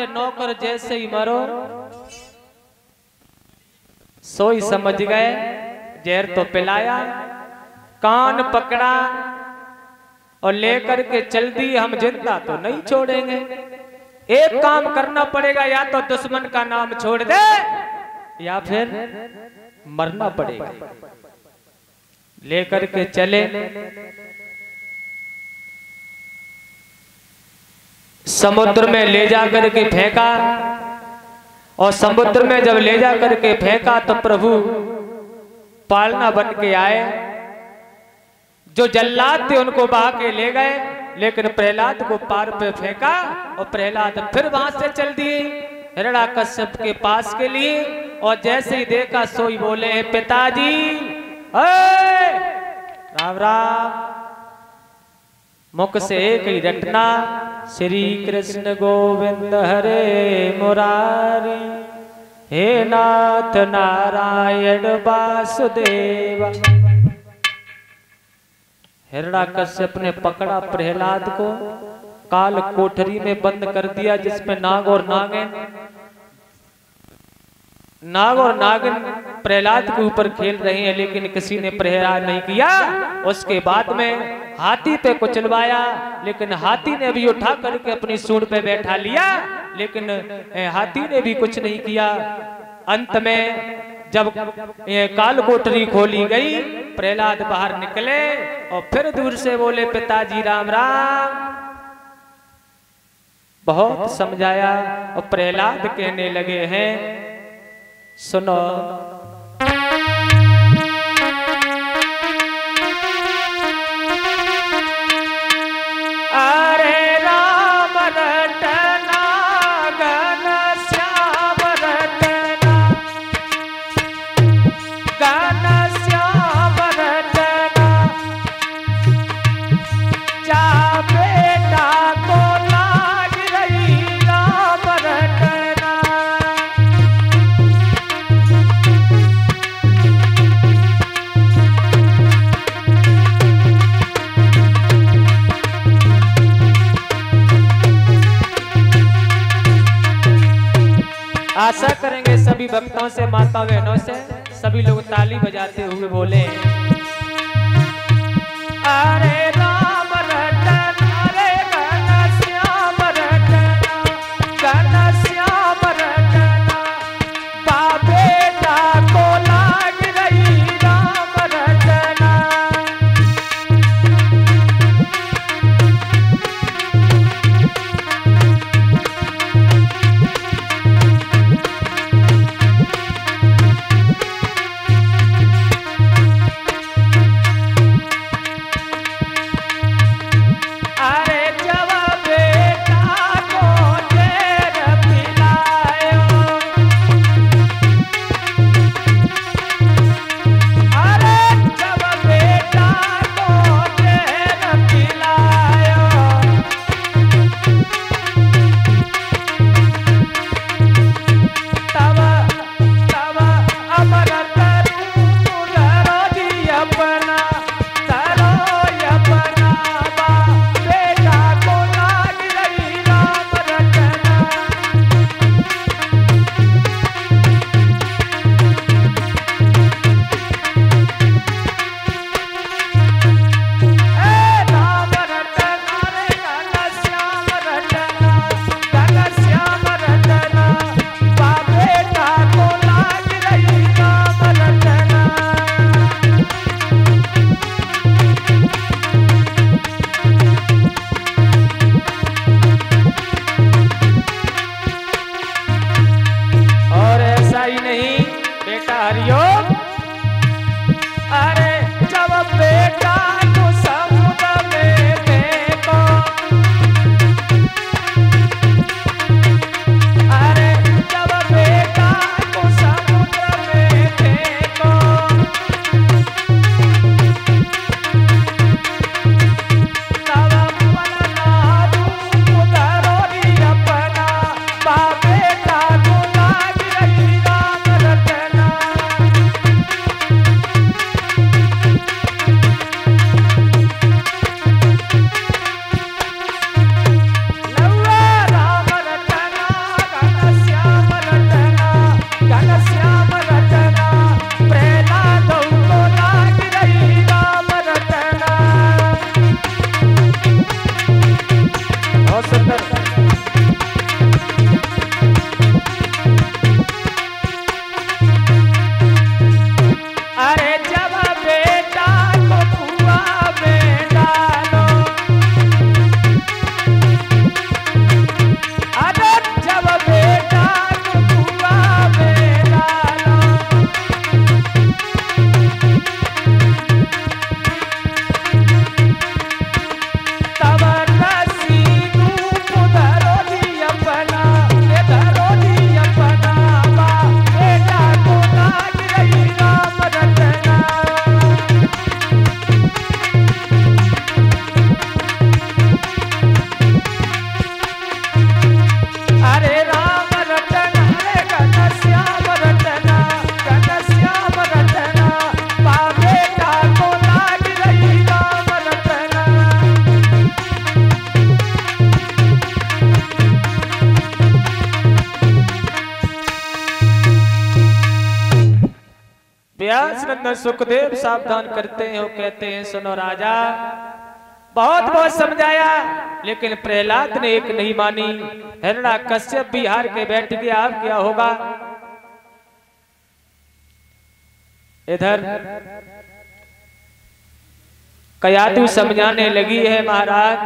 के नौकर जैसे ही मरो सोई समझ गए, जहर तो पिलाया, कान पकड़ा और लेकर के चल दी। हम जिंदा तो नहीं छोड़ेंगे, एक काम करना पड़ेगा, या तो दुश्मन का नाम छोड़ दे या फिर मरना पड़ेगा। लेकर के चले, समुद्र में ले जाकर के फेंका, और समुद्र में जब ले जाकर के फेंका तो प्रभु पालना बन के आए। जो जल्लाद थे उनको बहा के ले गए, लेकिन प्रहलाद को पार पे फेंका और प्रहलाद फिर वहां से चल दिए हिरण्याकश्यप के पास के लिए। और जैसे ही देखा सोई बोले, पिताजी राम राम। मुख से एक ही रटना, श्री कृष्ण गोविंद हरे मुरारी, हे नाथ नारायण वासुदेव। हिरण्याकश्यप ने पकड़ा प्रहलाद को, काल कोठरी में बंद कर दिया, जिसमें नाग और नागिन प्रहलाद के ऊपर खेल रहे हैं, लेकिन किसी ने प्रहार नहीं किया। उसके बाद में हाथी पे कुचलवाया, लेकिन हाथी ने भी उठा करके अपनी सूंड पे बैठा लिया, लेकिन हाथी ने भी कुछ नहीं किया। अंत में जब काल कोठरी खोली गई, प्रहलाद बाहर निकले और फिर दूर से बोले, पिताजी राम राम। बहुत समझाया और प्रहलाद कहने लगे हैं, सुनो अरे राम रटना घन श्याम रटना, घन श्याम रटना, जा बेटा को लाग रही राम रटना। आशा करेंगे सभी भक्तों से, माता बहनों से, सभी लोग ताली बजाते हुए बोले, अरे राम रटना रे घन श्याम रटना, घन श्याम रटना, बेटा को लाग रही राम रटना। बहुत सुंदर। अरे जब बेटा को कुआं में डालो, अरे जब बेटा को कुआं में डालो, तब रस्सी धूप धरो दी अपना, धरो दी अपना, बेटा को लाग रही राम रटना। अरे राम रटना रे घनश्याम रटना, घनश्याम रटना, बेटा को लाग रही राम रटना। व्यास नंदन सुखदेव सावधान करते हैं, वो कहते हैं सुनो राजा, बहुत बहुत समझाया लेकिन प्रहलाद ने एक नहीं मानी। हिरण्यकश्यप भी हार के बैठ गया। अब क्या होगा? इधर कयातु समझाने लगी है महाराज,